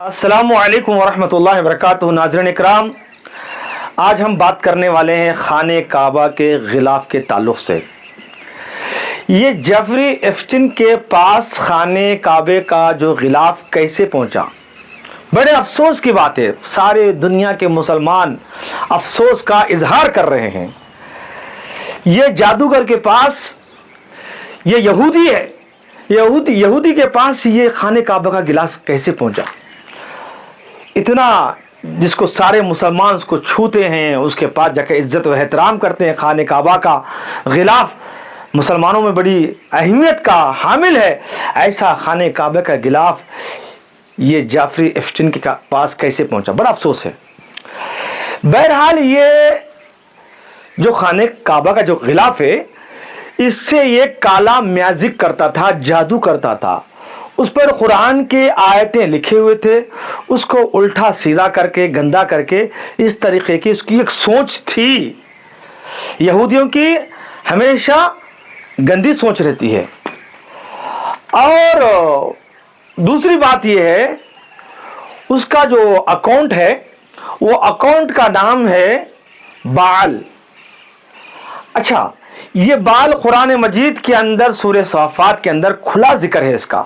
السلام علیکم ورحمۃ اللہ وبرکاتہ۔ ناظرین اکرام، آج ہم بات کرنے والے ہیں خانہ کعبہ کے غلاف کے تعلق سے۔ یہ جیفری ایپسٹین کے پاس خانہ کعبے کا جو غلاف کیسے پہنچا، بڑے افسوس کی بات ہے۔ سارے دنیا کے مسلمان افسوس کا اظہار کر رہے ہیں۔ یہ جادوگر کے پاس، یہ یہودی ہے، یہودی کے پاس یہ خانہ کعبہ کا غلاف کیسے پہنچا؟ اتنا جس کو سارے مسلمان اس کو چھوتے ہیں، اس کے پاس جا کے عزت و احترام کرتے ہیں۔ خانہ کعبہ کا غلاف مسلمانوں میں بڑی اہمیت کا حامل ہے، ایسا خانہ کعبہ کا غلاف یہ جیفری ایپسٹین کے پاس کیسے پہنچا؟ بڑا افسوس ہے۔ بہرحال یہ جو خانہ کعبہ کا جو غلاف ہے، اس سے یہ کالا میازک کرتا تھا، جادو کرتا تھا۔ اس پر قرآن کے آیتیں لکھے ہوئے تھے، اس کو الٹا سیدھا کر کے، گندا کر کے، اس طریقے کی اس کی ایک سوچ تھی۔ یہودیوں کی ہمیشہ گندی سوچ رہتی ہے۔ اور دوسری بات یہ ہے، اس کا جو اکاؤنٹ ہے، وہ اکاؤنٹ کا نام ہے بال۔ اچھا، یہ بال قرآن مجید کے اندر سورہ صافات کے اندر کھلا ذکر ہے اس کا۔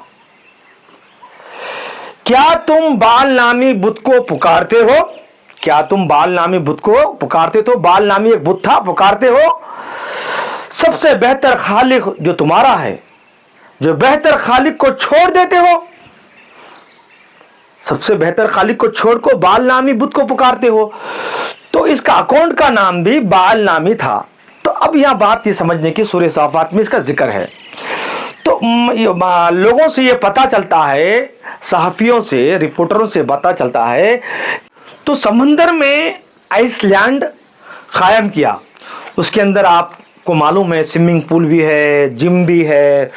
کیا تم بال نامی بت کو پکارتے ہو؟ کیا تم بال نامی بت کو پکارتے تو بال نامی ایک بت تھا، پکارتے ہو؟ سب سے بہتر خالق جو تمہارا ہے، جو بہتر خالق کو چھوڑ دیتے ہو، سب سے بہتر خالق کو چھوڑ کو بال نامی بت کو پکارتے ہو۔ تو اس کا اکاؤنٹ کا نام بھی بال نامی تھا۔ تو اب یہاں بات یہ سمجھنے کی، سورہ صافات میں اس کا ذکر ہے۔ تو لوگوں سے یہ پتا چلتا ہے، صحافیوں سے، رپورٹروں سے پتا چلتا ہے، تو سمندر میں آئس لینڈ قائم کیا۔ اس کے اندر آپ کو معلوم ہے سوئمنگ پول بھی ہے، جم بھی ہے،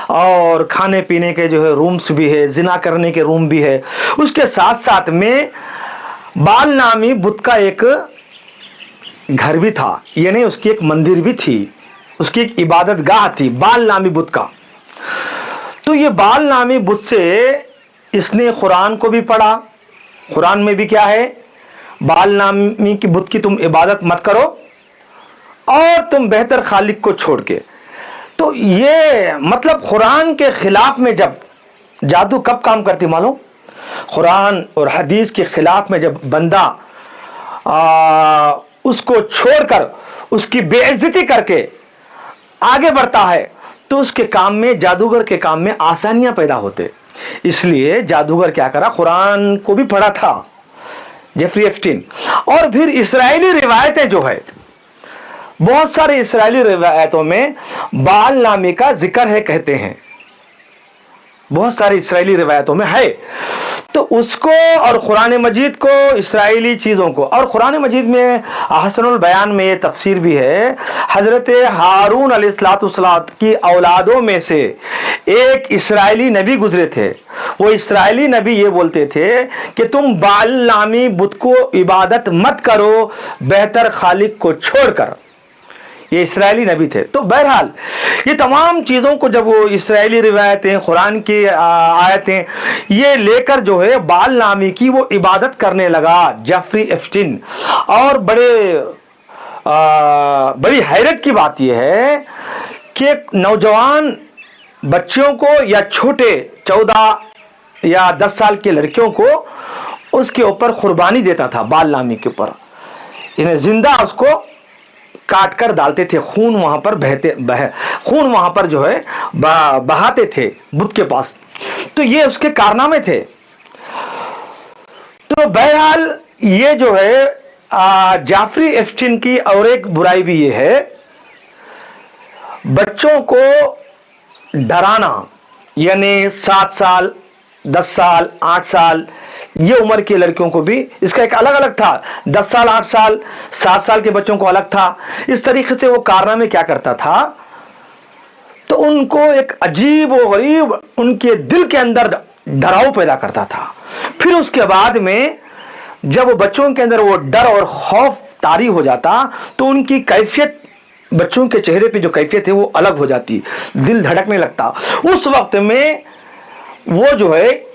اور کھانے پینے کے جو ہے رومز بھی ہے، زنا کرنے کے روم بھی ہے۔ اس کے ساتھ ساتھ میں بال نامی بت کا ایک گھر بھی تھا، یعنی اس کی ایک مندر بھی تھی، اس کی ایک عبادت گاہ تھی بال نامی بت کا۔ تو یہ بال نامی بت سے اس نے قرآن کو بھی پڑھا۔ قرآن میں بھی کیا ہے؟ بال نامی کی بت کی تم عبادت مت کرو، اور تم بہتر خالق کو چھوڑ کے۔ تو یہ مطلب قرآن کے خلاف میں جب جادو کب کام کرتی معلوم؟ قرآن اور حدیث کے خلاف میں جب بندہ اس کو چھوڑ کر، اس کی بے عزتی کر کے آگے بڑھتا ہے، تو اس کے کام میں، جادوگر کے کام میں آسانیاں پیدا ہوتے۔ اس لیے جادوگر کیا کرا؟ قرآن کو بھی پڑھا تھا جیفری ایپسٹین۔ اور پھر اسرائیلی روایتیں جو ہے، بہت سارے اسرائیلی روایتوں میں بال نامی کا ذکر ہے، کہتے ہیں، بہت ساری اسرائیلی روایتوں میں ہے۔ تو اس کو اور قرآن مجید کو، اسرائیلی چیزوں کو، اور قرآن مجید میں احسن البیان میں یہ تفسیر بھی ہے، حضرت ہارون علیہ السلام کی اولادوں میں سے ایک اسرائیلی نبی گزرے تھے۔ وہ اسرائیلی نبی یہ بولتے تھے کہ تم بال نامی بت کو عبادت مت کرو، بہتر خالق کو چھوڑ کر۔ یہ اسرائیلی نبی تھے۔ تو بہرحال یہ تمام چیزوں کو جب وہ اسرائیلی روایتیں، قرآن کی آیتیں یہ لے کر جو ہے بال نامی کی وہ عبادت کرنے لگا جیفری ایپسٹین۔ اور بڑی حیرت کی بات یہ ہے کہ نوجوان بچوں کو یا چھوٹے 14 یا 10 سال کے لڑکیوں کو اس کے اوپر قربانی دیتا تھا، بال نامی کے اوپر، یعنی زندہ اس کو کاٹ کر ڈالتے تھے، خون وہاں پر خون وہاں پر جو ہے بہاتے تھے بت کے پاس۔ تو یہ اس کے کارنامے تھے۔ تو بہرحال یہ جو ہے جیفری ایپسٹین کی اور ایک برائی بھی یہ ہے، بچوں کو ڈرانا، یعنی 7 سال، 10 سال، 8 سال یہ عمر کے لڑکیوں کو بھی اس کا ایک الگ تھا۔ 10 سال، 8 سال، 7 سال کے بچوں کو الگ تھا۔ اس طریقے سے وہ کارنامے کیا کرتا تھا، تو ان کو ایک عجیب و غریب ان کے دل کے اندر ڈراؤ پیدا کرتا تھا۔ پھر اس کے بعد میں جب وہ بچوں کے اندر وہ ڈر اور خوف طاری ہو جاتا، تو ان کی کیفیت، بچوں کے چہرے پہ جو کیفیت ہے وہ الگ ہو جاتی، دل دھڑکنے لگتا۔ اس وقت میں وہ جو ہے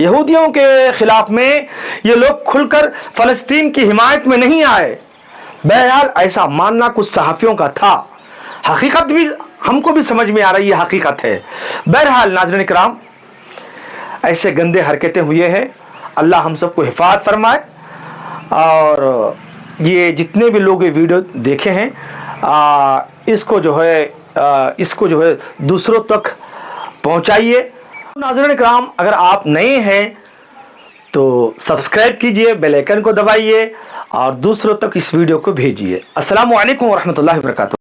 یہودیوں کے خلاف میں یہ لوگ کھل کر فلسطین کی حمایت میں نہیں آئے. بہرحال ایسا ماننا کچھ صحافیوں کا تھا. حقیقت بھی ہم کو بھی سمجھ میں آ رہی ہے, حقیقت ہے. بہرحال ناظرین کرام, ایسے گندے حرکتیں ہوئے ہیں. اللہ ہم سب کو حفاظت فرمائے. اور یہ جتنے بھی لوگ یہ ویڈیو دیکھے ہیں اس کو جو ہے دوسروں تک پہنچائیے. ناظرین کرام, اگر آپ نئے ہیں تو سبسکرائب کیجئے, بیل آئیکن کو دبائیے اور دوسروں تک اس ویڈیو کو بھیجیے. السلام علیکم ورحمۃ اللہ وبرکاتہ.